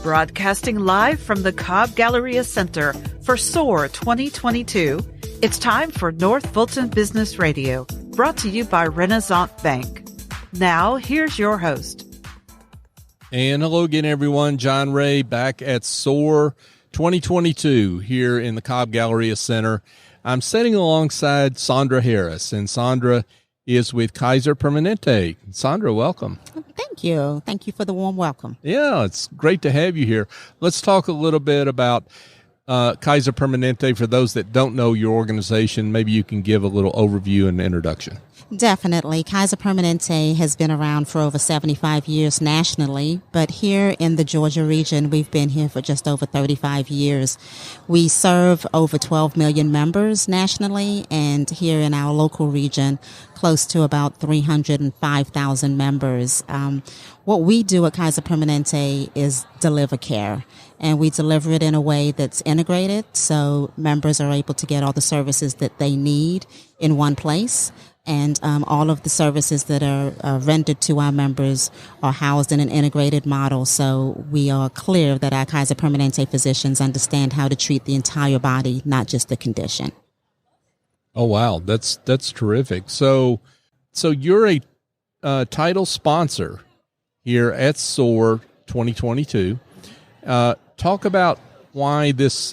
Broadcasting live from the Cobb Galleria Center for SOAR 2022, it's time for North Fulton Business Radio, brought to you by Renaissance Bank. Now, here's your host. And hello again, everyone. John Ray back at SOAR 2022 here in the Cobb Galleria Center. I'm sitting alongside Sandra Harris, and Sandra is with Kaiser Permanente. Sandra, welcome. Thank you. Thank you for the warm welcome. Yeah, it's great to have you here. Let's talk a little bit about Kaiser Permanente. For those that don't know your organization, maybe you can give a little overview and introduction. Definitely. Kaiser Permanente has been around for over 75 years nationally, but here in the Georgia region, we've been here for just over 35 years. We serve over 12 million members nationally, and here in our local region, close to about 305,000 members. What we do at Kaiser Permanente is deliver care, and we deliver it in a way that's integrated, so members are able to get all the services that they need in one place. And all of the services that are rendered to our members are housed in an integrated model. So we are clear that our Kaiser Permanente physicians understand how to treat the entire body, not just the condition. Oh, wow. That's terrific. So you're a title sponsor here at SOAR 2022. Talk about why this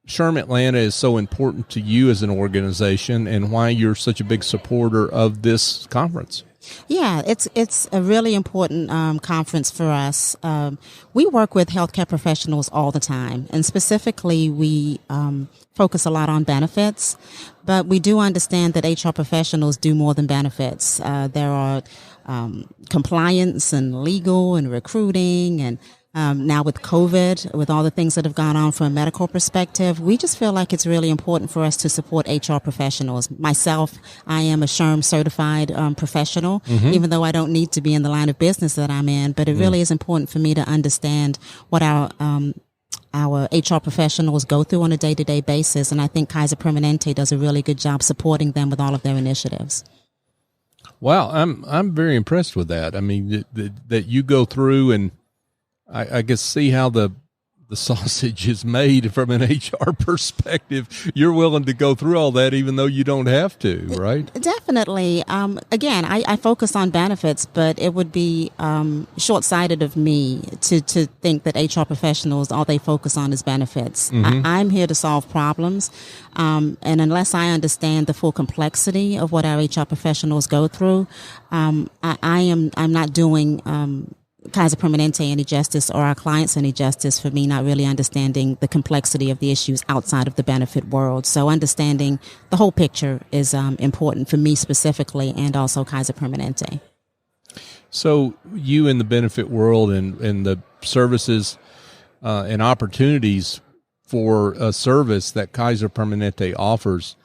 SHRM Atlanta is so important to you as an organization and why you're such a big supporter of this conference. Yeah, it's a really important conference for us. We work with healthcare professionals all the time, and specifically we focus a lot on benefits, but we do understand that HR professionals do more than benefits. There are compliance and legal and recruiting and now with COVID, with all the things that have gone on from a medical perspective, we just feel like it's really important for us to support HR professionals. Myself, I am a SHRM certified professional, even though I don't need to be in the line of business that I'm in, but it really is important for me to understand what our HR professionals go through on a day-to-day basis, and I think Kaiser Permanente does a really good job supporting them with all of their initiatives. Wow, I'm very impressed with that. I mean, that you go through and I guess see how the sausage is made from an HR perspective. You're willing to go through all that even though you don't have to, right? Definitely. Again, I focus on benefits, but it would be short-sighted of me to think that HR professionals, all they focus on is benefits. I'm here to solve problems. And unless I understand the full complexity of what our HR professionals go through, I'm not doing Kaiser Permanente any justice or our clients any justice for me not really understanding the complexity of the issues outside of the benefit world. So understanding the whole picture is important for me specifically and also Kaiser Permanente. So you in the benefit world and the services and opportunities for a service that Kaiser Permanente offers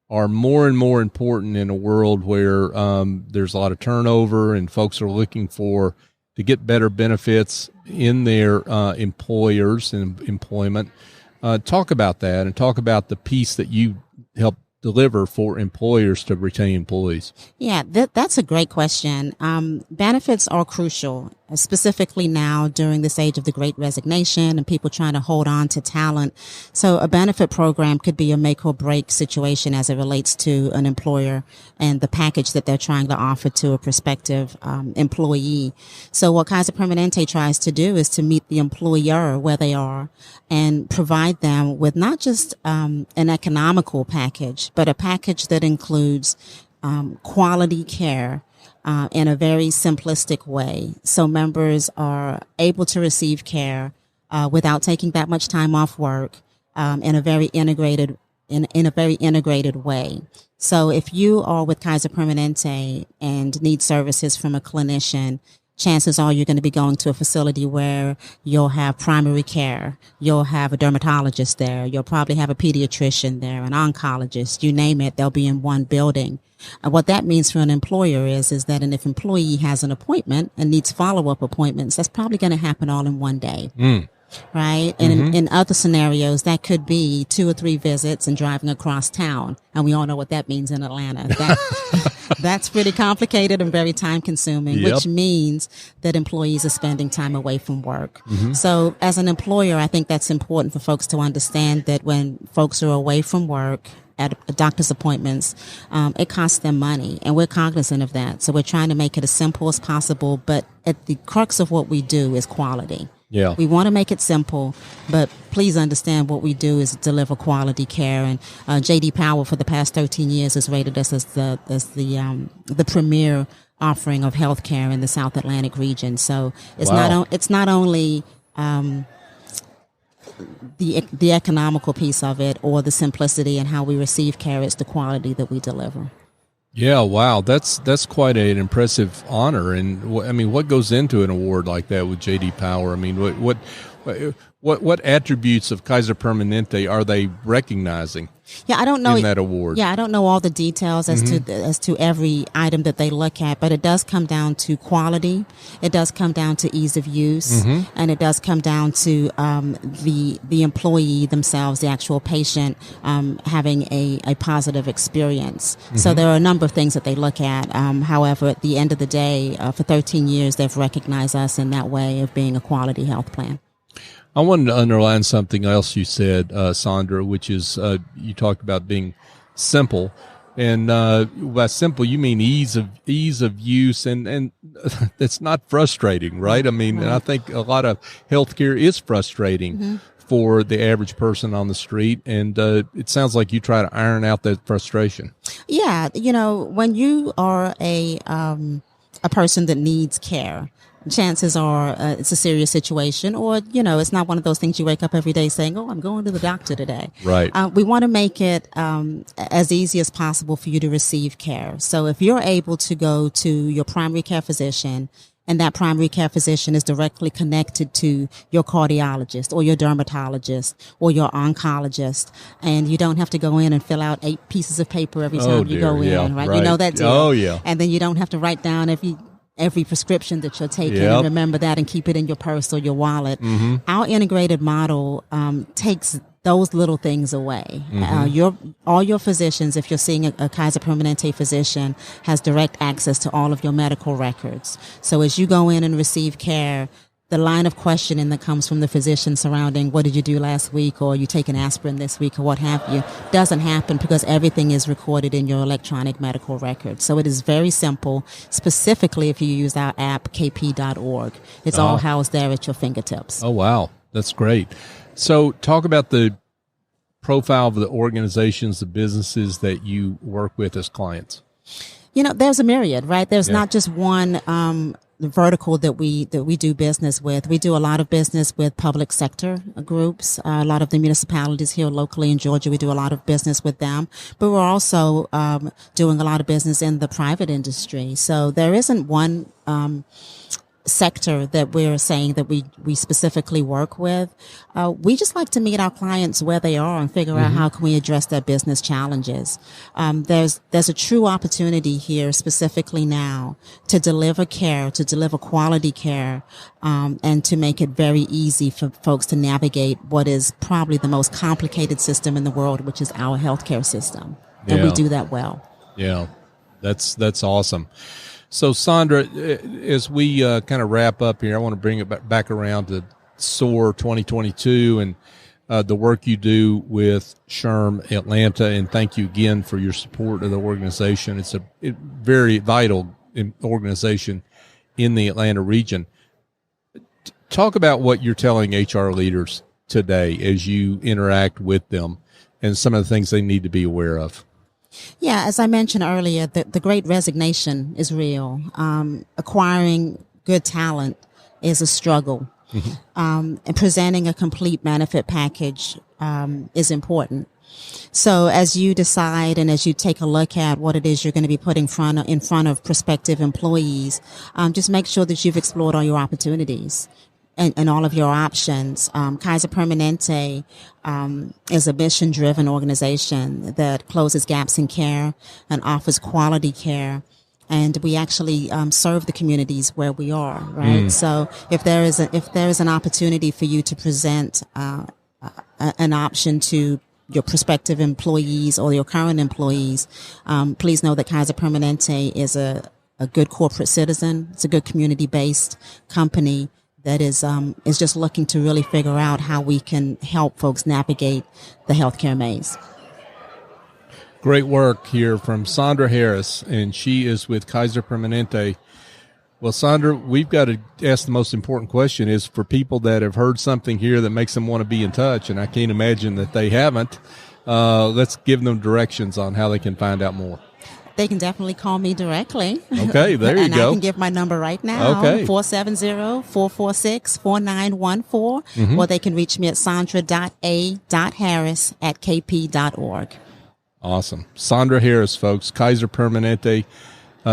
are more and more important in a world where there's a lot of turnover and folks are looking to get better benefits in their employers and employment. Talk about that and talk about the piece that you help deliver for employers to retain employees. Yeah, that's a great question. Benefits are crucial, specifically now during this age of the Great Resignation and people trying to hold on to talent. So a benefit program could be a make or break situation as it relates to an employer and the package that they're trying to offer to a prospective employee. So what Kaiser Permanente tries to do is to meet the employer where they are and provide them with not just an economical package, but a package that includes quality care in a very simplistic way. So members are able to receive care without taking that much time off work in a very integrated way. So if you are with Kaiser Permanente and need services from a clinician, chances are you're going to be going to a facility where you'll have primary care, you'll have a dermatologist there, you'll probably have a pediatrician there, an oncologist, you name it, they'll be in one building. And what that means for an employer is that if an employee has an appointment and needs follow-up appointments, that's probably going to happen all in one day. right? And in other scenarios, that could be 2 or 3 visits and driving across town. And we all know what that means in Atlanta. That's pretty complicated and very time consuming, which means that employees are spending time away from work. So as an employer, I think that's important for folks to understand that when folks are away from work, at doctor's appointments, it costs them money, and we're cognizant of that. So we're trying to make it as simple as possible, but at the crux of what we do is quality. Yeah. We want to make it simple, but please understand what we do is deliver quality care. And J.D. Power for the past 13 years has rated us as the premier offering of healthcare in the South Atlantic region. So it's not only the economical piece of it or the simplicity and how we receive care, it's the quality that we deliver. Yeah, wow, that's quite an impressive honor. And I mean, what goes into an award like that with J.D. Power? I mean, what attributes of Kaiser Permanente are they recognizing? Yeah, I don't know in that award. Yeah, I don't know all the details as to every item that they look at, but it does come down to quality. It does come down to ease of use, and it does come down to the employee themselves, the actual patient, having a positive experience. So there are a number of things that they look at. However, at the end of the day, for 13 years, they've recognized us in that way of being a quality health plan. I wanted to underline something else you said, Sandra, which is you talked about being simple, and by simple you mean ease of use, and it's not frustrating, right? I mean, and I think a lot of healthcare is frustrating for the average person on the street, and it sounds like you try to iron out that frustration. Yeah, when you are a person that needs care, chances are it's a serious situation, or it's not one of those things you wake up every day saying, "Oh, I'm going to the doctor today." Right. We want to make it as easy as possible for you to receive care. So if you're able to go to your primary care physician, and that primary care physician is directly connected to your cardiologist or your dermatologist or your oncologist, and you don't have to go in and fill out 8 pieces of paper every time you go in, right? You know that deal. Oh, yeah. And then you don't have to write down every prescription that you're taking, and remember that and keep it in your purse or your wallet. Our integrated model takes those little things away. All your physicians, if you're seeing a Kaiser Permanente physician, has direct access to all of your medical records. So as you go in and receive care, the line of questioning that comes from the physician surrounding what did you do last week, or you take an aspirin this week, or what have you, doesn't happen because everything is recorded in your electronic medical record. So it is very simple, specifically if you use our app, kp.org. It's all housed there at your fingertips. Oh, wow. That's great. So talk about the profile of the organizations, the businesses that you work with as clients. There's a myriad, right? There's not just one the vertical that we do business with. We do a lot of business with public sector groups. A lot of the municipalities here locally in Georgia, we do a lot of business with them. But we're also doing a lot of business in the private industry. So there isn't one sector that we're saying that we specifically work with. We just like to meet our clients where they are and figure out how can we address their business challenges. There's a true opportunity here specifically now to deliver care, to deliver quality care, and to make it very easy for folks to navigate what is probably the most complicated system in the world, which is our healthcare system. And we do that well. Yeah, that's awesome. So, Sandra, as we kind of wrap up here, I want to bring it back around to SOAR 2022 and the work you do with SHRM Atlanta, and thank you again for your support of the organization. It's a very vital organization in the Atlanta region. Talk about what you're telling HR leaders today as you interact with them and some of the things they need to be aware of. Yeah, as I mentioned earlier, the Great Resignation is real. Acquiring good talent is a struggle. And presenting a complete benefit package is important. So as you decide and as you take a look at what it is you're going to be putting in front of prospective employees, just make sure that you've explored all your opportunities and all of your options. Kaiser Permanente is a mission-driven organization that closes gaps in care and offers quality care and we actually serve the communities where we are, right? So if there is an opportunity for you to present an option to your prospective employees or your current employees, please know that Kaiser Permanente is a good corporate citizen. It's a good community-based company that is just looking to really figure out how we can help folks navigate the healthcare maze. Great work here from Sandra Harris, and she is with Kaiser Permanente. Well, Sandra, we've got to ask the most important question is for people that have heard something here that makes them want to be in touch, and I can't imagine that they haven't. Let's give them directions on how they can find out more. They can definitely call me directly. Okay, there you and go. I can give my number right now, okay. 470-446-4914, or they can reach me at sandra.a.harris@kp.org. Awesome. Sandra Harris, folks, Kaiser Permanente.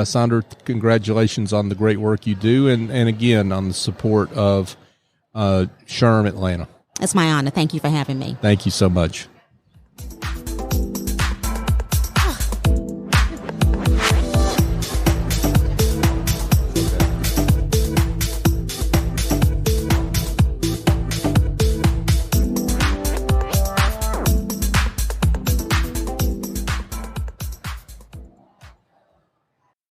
Sandra, congratulations on the great work you do, and again, on the support of SHRM Atlanta. It's my honor. Thank you for having me. Thank you so much.